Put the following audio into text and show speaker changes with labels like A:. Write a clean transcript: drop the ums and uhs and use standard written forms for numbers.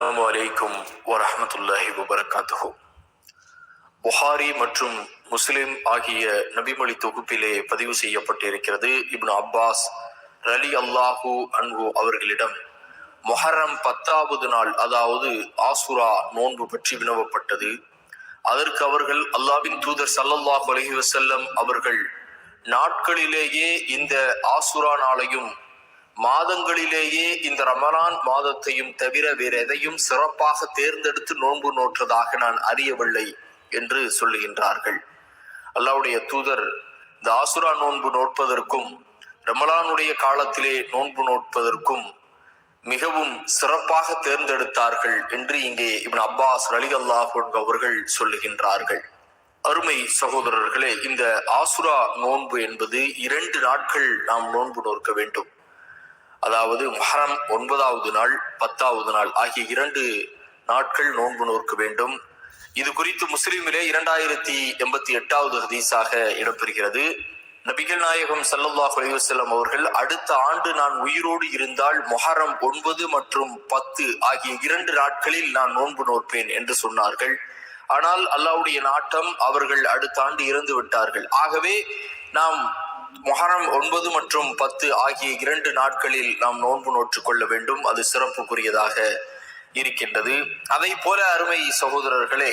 A: அஸ்ஸலாமு அலைக்கும் வரஹ்மத்துல்லாஹி வபரகாத்துஹு. புகாரி மற்றும் முஸ்லிம் ஆகிய நபிமொழி தொகுப்பிலே பதிவு செய்யப்பட்டிருக்கிறது. இப்னு அப்பாஸ் ரலி அல்லாஹு அன்ஹு அவர்களிடம் முஹர்ரம் 10வது நாள், அதாவது ஆசுரா நோன்பு பற்றி வினவப்பட்டது. அதற்கு அவர்கள், அல்லாஹ்வின் தூதர் ஸல்லல்லாஹு அலைஹி வஸல்லம் அவர்கள் நாட்களிலேயே இந்த ஆசுரா நாளையும் மாதங்களிலேயே இந்த ரமலான் மாதத்தையும் தவிர வேற எதையும் சிறப்பாக தேர்ந்தெடுத்து நோன்பு நோற்றதாக நான் அறியவில்லை என்று சொல்லுகின்றார்கள். அல்லாஹ்வுடைய தூதர் இந்த ஆசுரா நோன்பு நோட்பதற்கும் ரமலானுடைய காலத்திலே நோன்பு நோட்பதற்கும் மிகவும் சிறப்பாக தேர்ந்தெடுத்தார்கள் என்று இங்கே இப்னு அப்பாஸ் ரலியல்லாஹு அன்ஹு அவர்கள் சொல்லுகின்றார்கள். அருமை சகோதரர்களே, இந்த ஆசுரா நோன்பு என்பது 2 நாட்கள் நாம் நோன்பு நோக்க வேண்டும். அதாவது முஹர்ரம் 9வது நாள், 10வது நாள் ஆகிய 2 நாட்கள் நோன்பு நோக்க வேண்டும். இது குறித்து முஸ்லிமிலே 2088வது ஹதீஸாக இடம்பெறுகிறது. நபிகள் நாயகம் ஸல்லல்லாஹு அலைஹி வஸல்லம் அவர்கள், அடுத்த ஆண்டு நான் உயிரோடு இருந்தால் முஹர்ரம் 9 மற்றும் 10 ஆகிய 2 நாட்களில் நான் நோன்பு நோற்பேன் என்று சொன்னார்கள். ஆனால் அல்லாஹ்வுடைய நாட்டம், அவர்கள் அடுத்த ஆண்டு இறந்து விட்டார்கள். ஆகவே நாம் முஹர்ரம் 9 மற்றும் 10 ஆகிய 2 நாட்களில் நாம் நோன்பு நோற்றுக் கொள்ள வேண்டும். அது சிறப்புக்குரியதாக இருக்கின்றது. அதை போல அருமை சகோதரர்களே,